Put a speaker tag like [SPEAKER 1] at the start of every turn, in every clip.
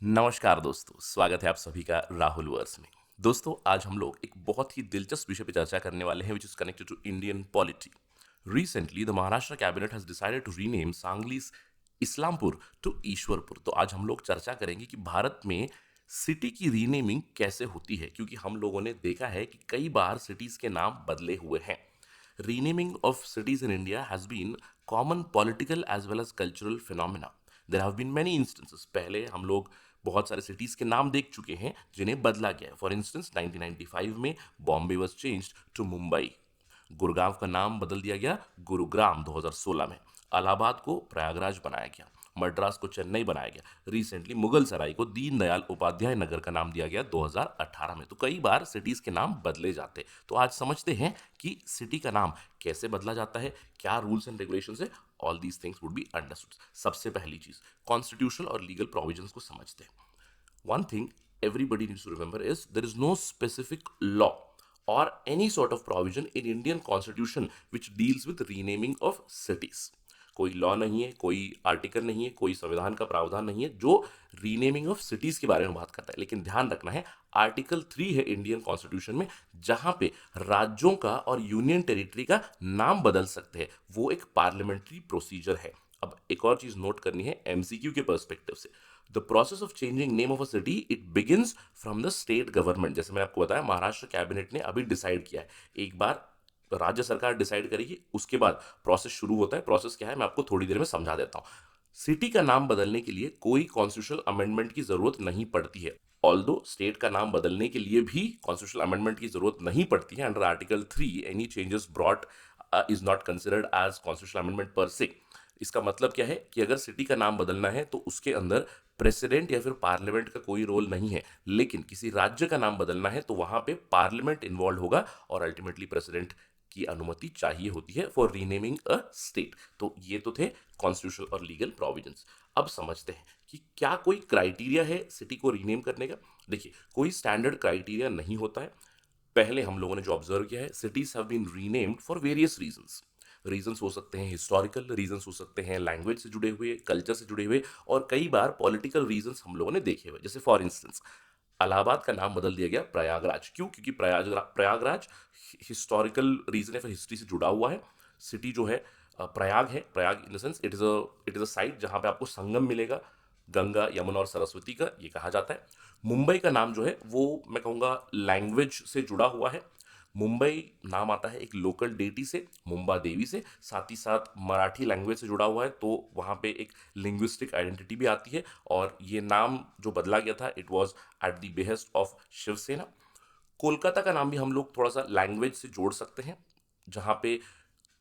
[SPEAKER 1] नमस्कार दोस्तों, स्वागत है आप सभी का राहुल वर्स में। दोस्तों, आज हम लोग एक बहुत ही दिलचस्प विषय पे चर्चा करने वाले हैं, which is connected to Indian polity. Recently the Maharashtra cabinet has decided to rename Sangli's Islampur to Ishwarpur. तो आज हम लोग चर्चा करेंगे कि भारत में सिटी की रीनेमिंग कैसे होती है, क्योंकि हम लोगों ने देखा है कि कई बार सिटीज के नाम बदले हुए हैं। Renaming of cities in India has been common political as well as cultural phenomena. There have been many instances. पहले हम लोग बहुत सारे सिटीज के नाम देख चुके हैं जिन्हें बदला गया है। फॉर इंस्टेंस 1995 में Bombay was changed to Mumbai. Gurgaon का नाम बदल दिया गया गुरुग्राम 2016 में। इलाहाबाद को प्रयागराज बनाया गया। मद्रास को चेन्नई बनाया गया। रिसेंटली मुगल सराय को दीनदयाल उपाध्याय नगर का नाम दिया गया 2018 में। तो कई बार सिटीज के नाम बदले जाते हैं। तो आज समझते हैं कि सिटी का नाम कैसे बदला जाता है, क्या रूल्स एंड रेगुलेशंस है। All these things would be understood. सबसे पहली चीज, कॉन्स्टिट्यूशनल और लीगल प्रोविजंस को समझते हैं। One thing everybody needs to remember is there is no specific law or any sort of provision in Indian Constitution which deals with renaming of cities. कोई law नहीं है, कोई आर्टिकल नहीं है, कोई संविधान का प्रावधान नहीं है जो रीनेमिंग ऑफ सिटीज के बारे में बात करता है। लेकिन ध्यान रखना है, आर्टिकल 3 है इंडियन कॉन्स्टिट्यूशन में, जहां पे राज्यों का और यूनियन टेरिटरी का नाम बदल सकते हैं। वो एक पार्लियामेंट्री प्रोसीजर है। अब एक और चीज नोट करनी है एमसीक्यू के पर्सपेक्टिव से। The process of changing name of a city it begins from the state government. जैसे मैंने आपको बताया, महाराष्ट्र कैबिनेट ने अभी डिसाइड किया है। एक बार राज्य सरकार डिसाइड करेगी, उसके बाद प्रोसेस शुरू होता है। प्रोसेस क्या है मैं आपको थोड़ी देर में समझा देता हूं। सिटी का नाम बदलने के लिए कोई कॉन्स्टिट्यूशनल अमेंडमेंट की जरूरत नहीं पड़ती है। ऑल्दो स्टेट का नाम बदलने के लिए भी कॉन्स्टिट्यूशनल अमेंडमेंट की जरूरत नहीं पड़ती है। Under article 3 any changes brought is not considered as constitutional amendment per se. इसका मतलब क्या है कि अगर सिटी का नाम बदलना है तो उसके अंदर प्रेसिडेंट या फिर पार्लियामेंट का कोई रोल नहीं है। लेकिन किसी राज्य का नाम बदलना है तो वहां पे पार्लियामेंट इन्वॉल्व होगा और अल्टीमेटली प्रेसिडेंट की अनुमति चाहिए होती है फॉर रीनेमिंग अ स्टेट। तो ये तो थे कॉन्स्टिट्यूशनल और लीगल प्रोविजंस। अब समझते हैं कि क्या कोई क्राइटेरिया है सिटी को रीनेम करने का। देखिए, कोई स्टैंडर्ड क्राइटेरिया नहीं होता है। पहले हम लोगों ने जो ऑब्जर्व किया है, cities have been renamed for various reasons. Reasons हो सकते हैं हिस्टोरिकल, रीजंस हो सकते हैं लैंग्वेज से जुड़े हुए, कल्चर से जुड़े हुए, और कई बार पॉलिटिकल रीजंस हम लोगों ने देखे हुए। जैसे फॉर इंस्टेंस इलाहाबाद का नाम बदल दिया गया प्रयागराज। क्यों? क्योंकि प्रयागराज हिस्टोरिकल रीजन है, फिर हिस्ट्री से जुड़ा हुआ है। सिटी जो है प्रयाग है। Prayag in the sense it is a site जहां पे आपको संगम मिलेगा गंगा, यमुना और सरस्वती का, ये कहा जाता है। मुंबई का नाम जो है वो मैं कहूँगा लैंग्वेज से जुड़ा हुआ है। मुंबई नाम आता है एक लोकल डेटी से, मुंबा देवी से, साथ ही साथ मराठी लैंग्वेज से जुड़ा हुआ है। तो वहाँ पे एक लिंग्विस्टिक आइडेंटिटी भी आती है। और ये नाम जो बदला गया था, it was at the behest of Shivsena. Kolkata का नाम भी हम लोग थोड़ा सा लैंग्वेज से जोड़ सकते हैं, जहाँ पे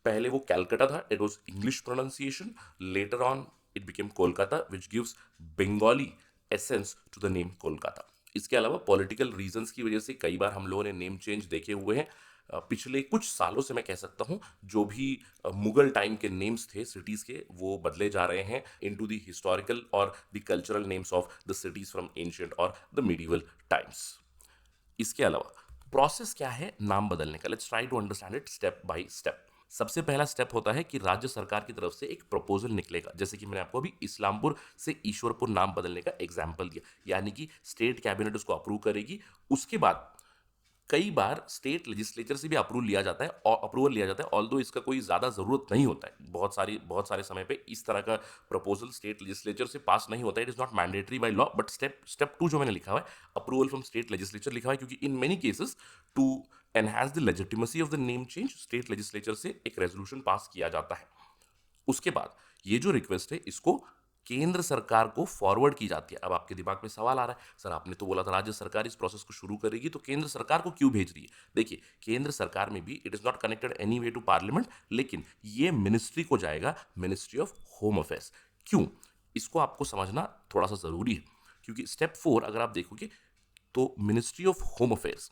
[SPEAKER 1] पहले वो कैलकाटा था, it was English pronunciation. Later on it became Kolkata which gives Bengali essence to the name Kolkata. इसके अलावा पॉलिटिकल रीजंस की वजह से कई बार हम लोगों ने नेम चेंज देखे हुए हैं। पिछले कुछ सालों से मैं कह सकता हूं, जो भी मुगल टाइम के नेम्स थे सिटीज के, वो बदले जा रहे हैं इनटू द हिस्टोरिकल और the cultural names of the cities from ancient और द मिडिवल टाइम्स। इसके अलावा प्रोसेस क्या है नाम बदलने का, let's try to understand it step by step. सबसे पहला स्टेप होता है कि राज्य सरकार की तरफ से एक प्रपोजल निकलेगा। जैसे कि मैंने आपको अभी इस्लामपुर से ईश्वरपुर नाम बदलने का एग्जाम्पल दिया, यानी कि स्टेट कैबिनेट उसको अप्रूव करेगी। उसके बाद कई बार स्टेट लेजिस्लेचर से भी अप्रूवल लिया जाता है, और अप्रूवल लिया जाता है, ऑल्दो इसका कोई ज़्यादा ज़रूरत नहीं होता है। बहुत सारे समय पे इस तरह का प्रपोजल स्टेट लेजिस्लेचर से पास नहीं होता है। It is not mandatory by law, but step 2 जो मैंने लिखा हुआ है, अप्रूवल फ्रॉम स्टेट लेजिस्लेचर लिखा हुआ है, क्योंकि in many cases to enhance the legitimacy of the name change, state legislature से एक रेजोल्यूशन पास किया जाता है। उसके बाद ये जो रिक्वेस्ट है, इसको केंद्र सरकार को फॉरवर्ड की जाती है। अब आपके दिमाग में सवाल आ रहा है, सर आपने तो बोला था राज्य सरकार इस प्रोसेस को शुरू करेगी, तो केंद्र सरकार को क्यों भेज रही है? देखिए, केंद्र सरकार में भी it is not connected any way to parliament, लेकिन ये मिनिस्ट्री को जाएगा, मिनिस्ट्री ऑफ होम अफेयर्स। क्यों? इसको आपको समझना थोड़ा सा जरूरी है, क्योंकि स्टेप 4 अगर आप देखोगे तो मिनिस्ट्री ऑफ होम अफेयर्स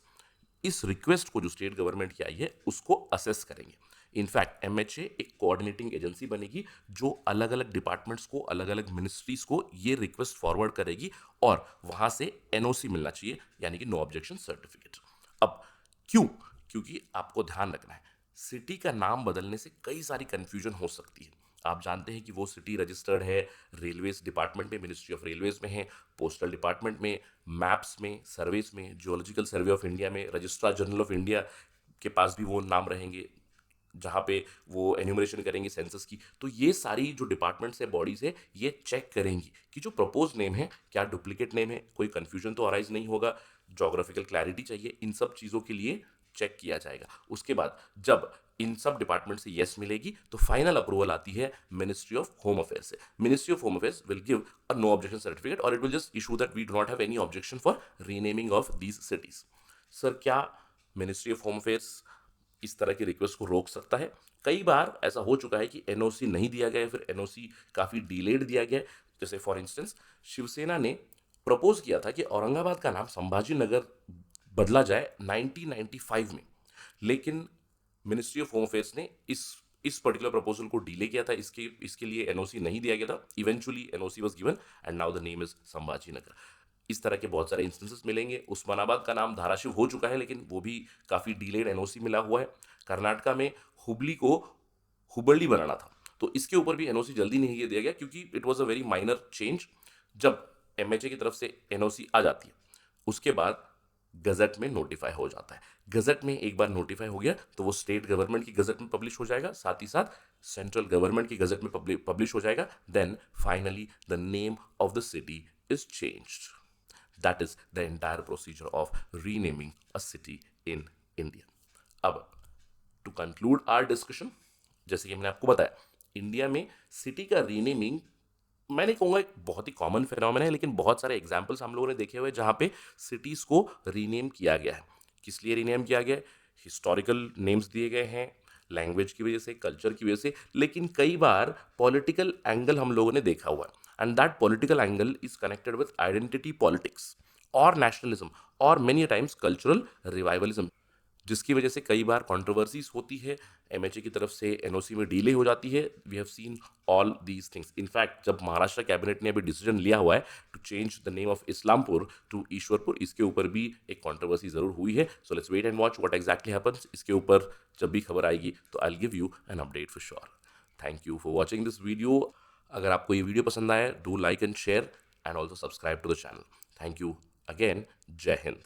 [SPEAKER 1] इस रिक्वेस्ट को जो स्टेट गवर्नमेंट की आई है उसको असेस करेंगे। इनफैक्ट एमएचए एक कोऑर्डिनेटिंग एजेंसी बनेगी जो अलग अलग डिपार्टमेंट्स को, अलग अलग मिनिस्ट्रीज को ये रिक्वेस्ट फॉरवर्ड करेगी, और वहां से एनओसी मिलना चाहिए, यानी कि नो ऑब्जेक्शन सर्टिफिकेट। अब क्यों? क्योंकि आपको ध्यान रखना है, सिटी का नाम बदलने से कई सारी कंफ्यूजन हो सकती है। आप जानते हैं कि वो सिटी रजिस्टर्ड है रेलवेज डिपार्टमेंट में, मिनिस्ट्री ऑफ रेलवेज में है, पोस्टल डिपार्टमेंट में, मैप्स में, सर्वेज में, जियोलॉजिकल सर्वे ऑफ इंडिया में, रजिस्ट्रार जनरल ऑफ इंडिया के पास भी वो नाम रहेंगे जहाँ पे वो एन्यूमरेशन करेंगे सेंसस की। तो ये सारी जो डिपार्टमेंट्स है, बॉडीज है, ये चेक करेंगी कि जो प्रपोज नेम है क्या डुप्लीकेट नेम है, कोई कंफ्यूजन तो अराइज नहीं होगा, जोग्राफिकल क्लैरिटी चाहिए, इन सब चीज़ों के लिए चेक किया जाएगा। उसके बाद जब इन सब डिपार्टमेंट से यस मिलेगी तो फाइनल अप्रूवल आती है मिनिस्ट्री ऑफ होम अफेयर्स से। Ministry of home affairs will give a no objection certificate और it will just issue that we do not have any objection for renaming of these cities. Sir, क्या ministry of home affairs इस तरह की request को रोक सकता है? कई बार ऐसा हो चुका है कि एनओसी नहीं दिया गया, फिर एनओसी काफ़ी डिलेड दिया गया। जैसे फॉर इंस्टेंस शिवसेना ने प्रपोज किया था कि औरंगाबाद का नाम संभाजी नगर बदला जाए 1995 में, लेकिन मिनिस्ट्री ऑफ होम अफेयर्स ने इस पर्टिकुलर प्रपोजल को डिले किया था, इसके लिए एनओसी नहीं दिया गया था। Eventually NOC was given and now the name is Sambhaji Nagar. इस तरह के बहुत सारे इंस्टेंसेस मिलेंगे। उस्मानाबाद का नाम धाराशिव हो चुका है, लेकिन वो भी काफ़ी डिलेड एनओसी मिला हुआ है। कर्नाटका में हुबली को हुबली बनाना था, तो इसके ऊपर भी एनओसी जल्दी नहीं दिया गया क्योंकि it was a very minor change. जब एमएचए की तरफ से एनओसी आ जाती है उसके बाद गजट में नोटिफाई हो जाता है। गजट में एक बार नोटिफाई हो गया तो वो स्टेट गवर्नमेंट की गजट में पब्लिश हो जाएगा, साथ ही साथ सेंट्रल गवर्नमेंट की गजट में पब्लिश हो जाएगा। Then finally the name of the city is changed. That is the entire procedure of renaming a city in India. अब to conclude our discussion, जैसे कि मैंने आपको बताया, इंडिया में सिटी का रीनेमिंग मैं नहीं कहूँगा एक बहुत ही कॉमन फिनोमेना है, लेकिन बहुत सारे एग्जाम्पल्स हम लोगों ने देखे हुए जहाँ पे सिटीज़ को रीनेम किया गया है। किस लिए रीनेम किया गया है? हिस्टोरिकल नेम्स दिए गए हैं, लैंग्वेज की वजह से, कल्चर की वजह से, लेकिन कई बार पॉलिटिकल एंगल हम लोगों ने देखा हुआ है and that political angle is connected with identity politics और नेशनलिज्म और मेनी टाइम्स कल्चरल रिवाइवलिज्म, जिसकी वजह से कई बार कंट्रोवर्सीज होती है, एमएचए की तरफ से एनओसी में डिले हो जाती है। We have seen all these things. In fact जब महाराष्ट्र कैबिनेट ने अभी डिसीजन लिया हुआ है to change the name of Islampur to Ishwarpur, इसके ऊपर भी एक कंट्रोवर्सी जरूर हुई है। So let's wait and watch what exactly happens. इसके ऊपर जब भी खबर आएगी तो I will give you an update for sure. Thank you for watching this video. अगर आपको ये वीडियो पसंद आया, do like and share and also subscribe to the channel. Thank you again. जय हिंद।